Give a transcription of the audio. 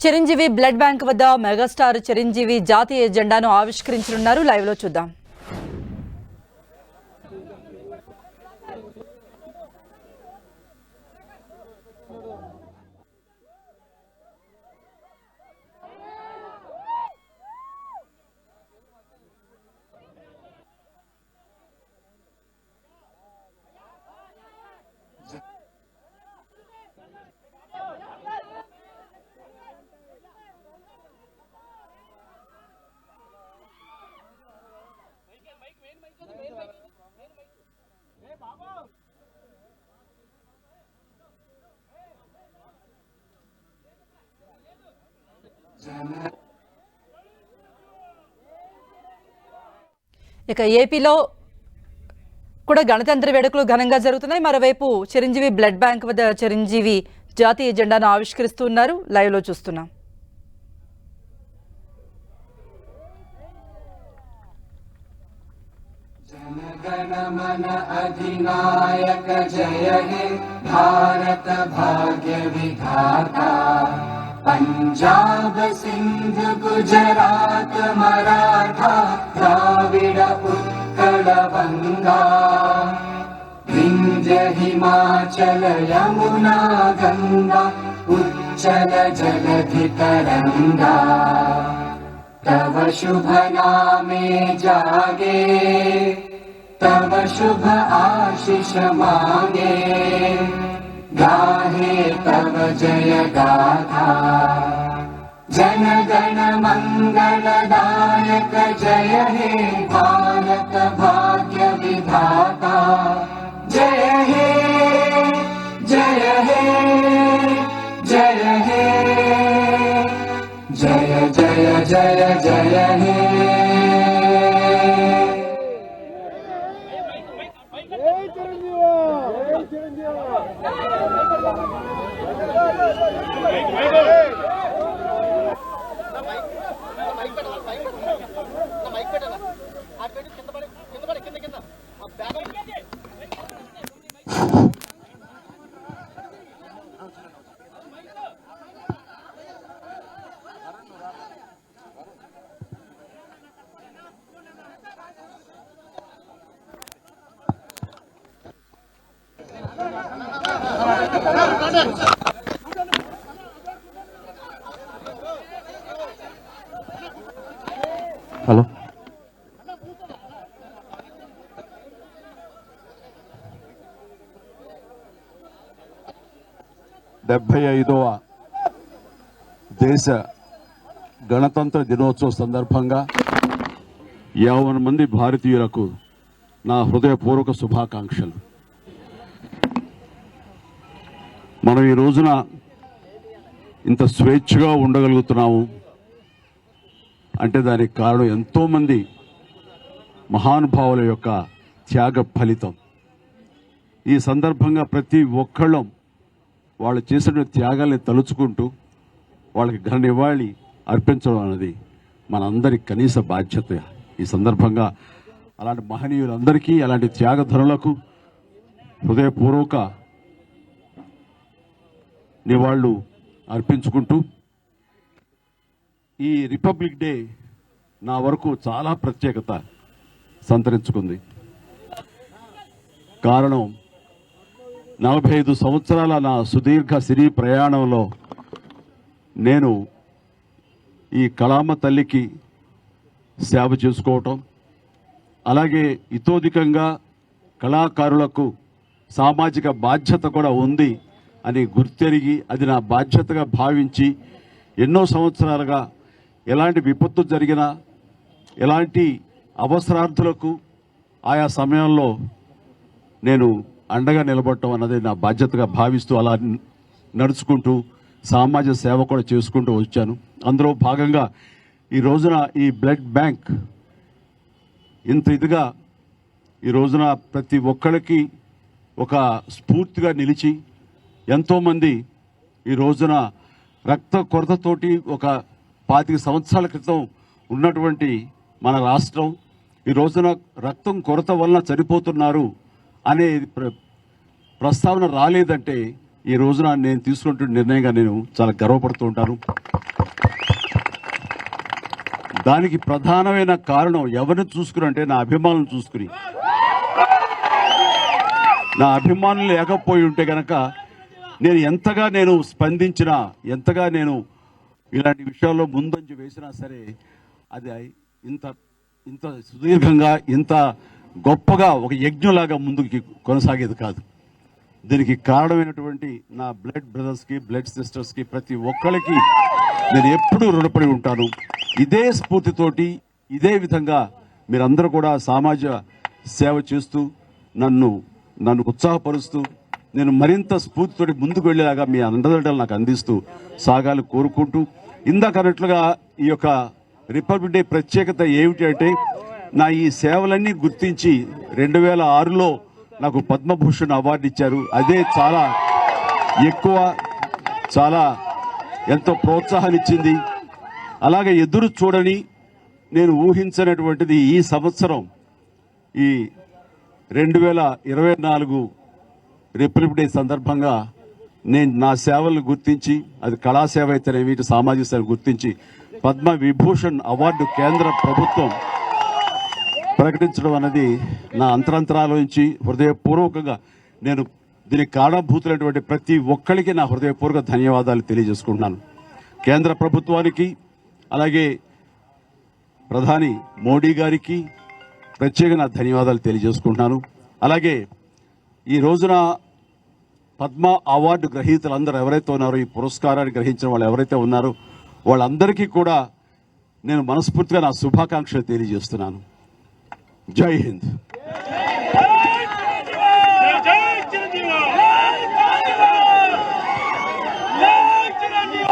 Chiranjeevi blood bank వద్ద megastar Chiranjeevi జాతీయ జెండాను ఆవిష్కరించనున్నారు. లైవ్ లో చూద్దాం. ఇక ఏపీలో కూడా గణతంత్ర వేడుకలు ఘనంగా జరుగుతున్నాయి. మరోవైపు చిరంజీవి బ్లడ్ బ్యాంక్ వద్ద చిరంజీవి జాతీయ జెండాను ఆవిష్కరిస్తున్నారు. లైవ్ లో చూస్తున్నాం. जनगणमन अधिनायक जय हे भारत भाग्य विधाता पंजाब सिंध गुजरात मराठा द्राविड उत्कल बंगा विंध्य हिमाचल यमुना गंगा उच्चल जलधि तरंगा तव शुभ नामे जागे तव शुभ आशीष मांगे गाहे तव जय गाथा जन गण मंगलदायक जय हे भारत भाग्य विधाता जय हे जय हे जय हे जय जय जय जय हे హలో డెబ్బై 75వ దేశ గణతంత్ర దినోత్సవ సందర్భంగా 50 మంది భారతీయులకు నా హృదయపూర్వక శుభాకాంక్షలు. మనం ఈ రోజున ఇంత స్వేచ్ఛగా ఉండగలుగుతున్నాము అంటే దానికి కారణం ఎంతోమంది మహానుభావుల యొక్క త్యాగ ఫలితం. ఈ సందర్భంగా ప్రతి ఒక్కళ్ళం వాళ్ళు చేసిన త్యాగాల్ని తలుచుకుంటూ వాళ్ళకి ఘన నివాళి అర్పించడం అనేది మనందరి కనీస బాధ్యత. ఈ సందర్భంగా అలాంటి మహనీయులందరికీ అలాంటి త్యాగధనులకు హృదయపూర్వక నివాళులు అర్పించుకుంటూ ఈ రిపబ్లిక్ డే నా వరకు చాలా ప్రత్యేకత సంతరించుకుంది. కారణం 45 సంవత్సరాల నా సుదీర్ఘ సినీ ప్రయాణంలో నేను ఈ కళామ తల్లికి సేవ చేసుకోవటం, అలాగే ఇతోధికంగా కళాకారులకు సామాజిక బాధ్యత కూడా ఉంది అని గుర్తెరిగి అది నా బాధ్యతగా భావించి ఎన్నో సంవత్సరాలుగా ఎలాంటి విపత్తు జరిగినా ఎలాంటి అవసరార్థులకు ఆయా సమయంలో నేను అండగా నిలబడటం అన్నది నా బాధ్యతగా భావిస్తూ అలా నడుచుకుంటూ సామాజిక సేవ కూడా చేసుకుంటూ వచ్చాను. అందులో భాగంగా ఈ రోజున ఈ బ్లడ్ బ్యాంక్ ఇంత ఇదిగా ఈ రోజున ప్రతి ఒక్కరికి ఒక స్ఫూర్తిగా నిలిచి ఎంతోమంది ఈ రోజున రక్త కొరతతోటి ఒక 25 సంవత్సరాల క్రితం ఉన్నటువంటి మన రాష్ట్రం ఈ రోజున రక్తం కొరత వలన చనిపోతున్నారు అనే ప్రస్తావన రాలేదంటే ఈ రోజున నేను తీసుకుంటున్న నిర్ణయంగా నేను చాలా గర్వపడుతూ ఉంటాను. దానికి ప్రధానమైన కారణం ఎవరిని చూసుకుని అంటే నా అభిమానులను చూసుకుని. నా అభిమానులు లేకపోయి ఉంటే గనక నేను ఎంతగా నేను స్పందించినా, ఎంతగా నేను ఇలాంటి విషయాల్లో ముందంజ వేసినా సరే అది ఇంత ఇంత సుదీర్ఘంగా, ఇంత గొప్పగా ఒక యజ్ఞంలాగా ముందుకు కొనసాగేది కాదు. దీనికి కారణమైనటువంటి నా బ్లడ్ బ్రదర్స్కి, బ్లడ్ సిస్టర్స్కి, ప్రతి ఒక్కరికి నేను ఎప్పుడూ రుణపడి ఉంటాను. ఇదే స్ఫూర్తితోటి, ఇదే విధంగా మీరందరూ కూడా సమాజ సేవ చేస్తూ నన్ను ఉత్సాహపరుస్తూ నేను మరింత స్ఫూర్తితోటి ముందుకు వెళ్ళేలాగా మీ అండదండలు నాకు అందిస్తూ సాగాలి కోరుకుంటూ, ఇందాక అన్నట్లుగా ఈ యొక్క రిపబ్లిక్ డే ప్రత్యేకత ఏమిటి అంటే, నా ఈ సేవలన్నీ గుర్తించి 2006లో నాకు పద్మభూషణ్ అవార్డు ఇచ్చారు. అదే చాలా ఎక్కువ, చాలా ఎంతో ప్రోత్సాహాన్ని ఇచ్చింది. అలాగే ఎదురు చూడని, నేను ఊహించినటువంటిది ఈ సంవత్సరం ఈ 2024 రిపబ్లిక్ డే సందర్భంగా నేను నా సేవలను గుర్తించి, అది కళాసేవ అయితేనేమి, సామాజిక సేవ గుర్తించి పద్మ విభూషణ్ అవార్డు కేంద్ర ప్రభుత్వం ప్రకటించడం అనేది నా అంతరంతరాల నుంచి హృదయపూర్వకంగా నేను దీనికి కారణభూతులైనటువంటి ప్రతి ఒక్కరికి నా హృదయపూర్వక ధన్యవాదాలు తెలియజేసుకుంటున్నాను. కేంద్ర ప్రభుత్వానికి, అలాగే ప్రధాని మోడీ గారికి ప్రత్యేక నా ధన్యవాదాలు తెలియజేసుకుంటున్నాను. అలాగే ఈ రోజున పద్మ అవార్డు గ్రహీతలందరూ ఎవరైతే ఉన్నారో, ఈ పురస్కారాన్ని గ్రహించిన వాళ్ళు ఎవరైతే ఉన్నారో వాళ్ళందరికీ కూడా నేను మనస్ఫూర్తిగా నా శుభాకాంక్షలు తెలియజేస్తున్నాను. జై హింద్. చిరంజీవి